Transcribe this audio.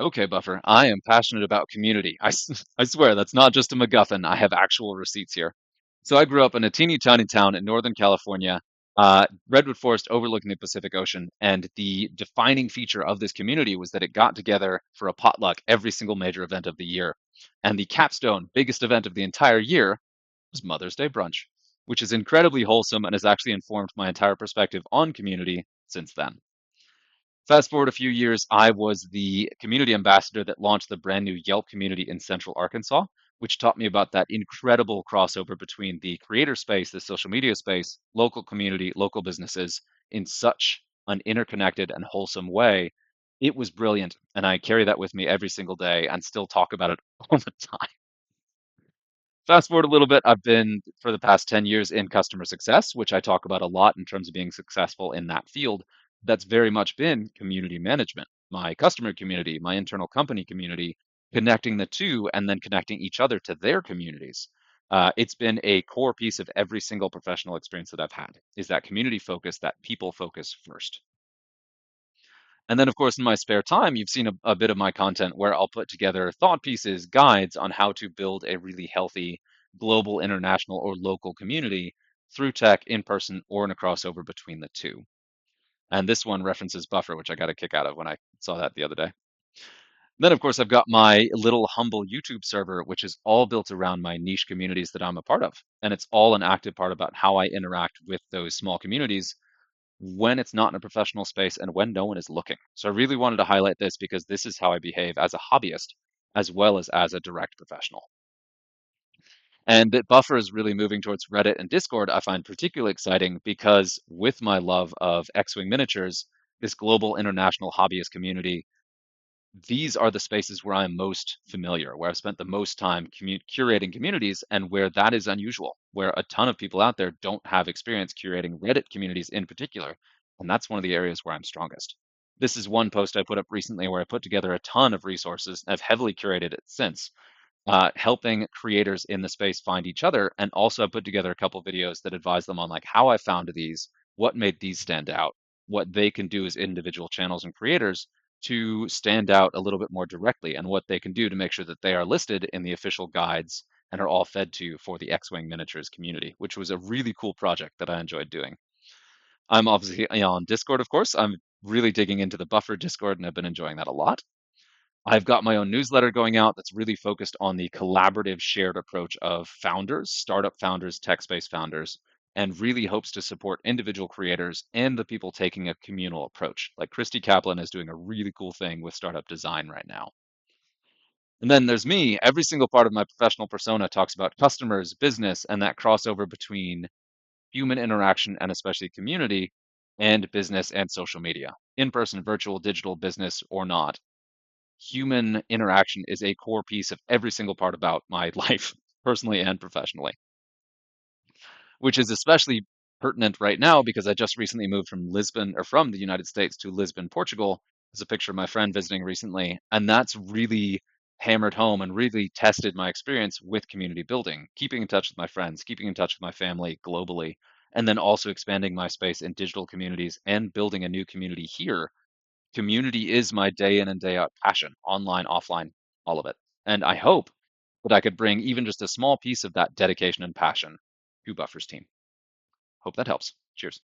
Okay, Buffer, I am passionate about community. I swear that's not just a MacGuffin. I have actual receipts here. So I grew up in a teeny tiny town in Northern California, redwood forest overlooking the Pacific Ocean. And the defining feature of this community was that it got together for a potluck every single major event of the year. And the capstone, biggest event of the entire year, was Mother's Day brunch, which is incredibly wholesome and has actually informed my entire perspective on community since then. Fast forward a few years, I was the community ambassador that launched the brand new Yelp community in Central Arkansas, which taught me about that incredible crossover between the creator space, the social media space, local community, local businesses in such an interconnected and wholesome way. It was brilliant, and I carry that with me every single day and still talk about it all the time. Fast forward a little bit, I've been for the past 10 years in customer success, which I talk about a lot in terms of being successful in that field. That's very much been community management, my customer community, my internal company community, connecting the two and then connecting each other to their communities. It's been a core piece of every single professional experience that I've had, is that community focus, that people focus first. And then, of course, in my spare time, you've seen a bit of my content where I'll put together thought pieces, guides on how to build a really healthy global, international, or local community through tech, in person, or in a crossover between the two. And this one references Buffer, which I got a kick out of when I saw that the other day. Then, of course, I've got my little humble YouTube server, which is all built around my niche communities that I'm a part of. And it's all an active part about how I interact with those small communities when it's not in a professional space and when no one is looking. So I really wanted to highlight this because this is how I behave as a hobbyist as well as a direct professional. And that Buffer is really moving towards Reddit and Discord, I find particularly exciting because with my love of X-Wing miniatures, this global international hobbyist community, these are the spaces where I'm most familiar, where I've spent the most time curating communities, and where that is unusual, where a ton of people out there don't have experience curating Reddit communities in particular. And that's one of the areas where I'm strongest. This is one post I put up recently where I put together a ton of resources. I've heavily curated it since, helping creators in the space find each other. And also, I put together a couple videos that advise them on like how I found these, what made these stand out, what they can do as individual channels and creators to stand out a little bit more directly, and what they can do to make sure that they are listed in the official guides and are all fed to for the X-Wing miniatures community, which was a really cool project that I enjoyed doing. I'm obviously on Discord, of course. I'm really digging into the Buffer Discord, and I've been enjoying that a lot. I've got my own newsletter going out that's really focused on the collaborative shared approach of founders, startup founders, tech space founders, and really hopes to support individual creators and the people taking a communal approach. Like Christy Kaplan is doing a really cool thing with startup design right now. And then there's me. Every single part of my professional persona talks about customers, business, and that crossover between human interaction and especially community and business and social media, in person, virtual, digital, business, or not. Human interaction is a core piece of every single part about my life, personally and professionally, which is especially pertinent right now because I just recently moved from Lisbon or from the United States to Lisbon, Portugal. There's a picture of my friend visiting recently, and that's really hammered home and really tested my experience with community building, keeping in touch with my friends, keeping in touch with my family globally, and then also expanding my space in digital communities and building a new community here. Community is my day in and day out passion, online, offline, all of it. And I hope that I could bring even just a small piece of that dedication and passion to Buffer's team. Hope that helps. Cheers.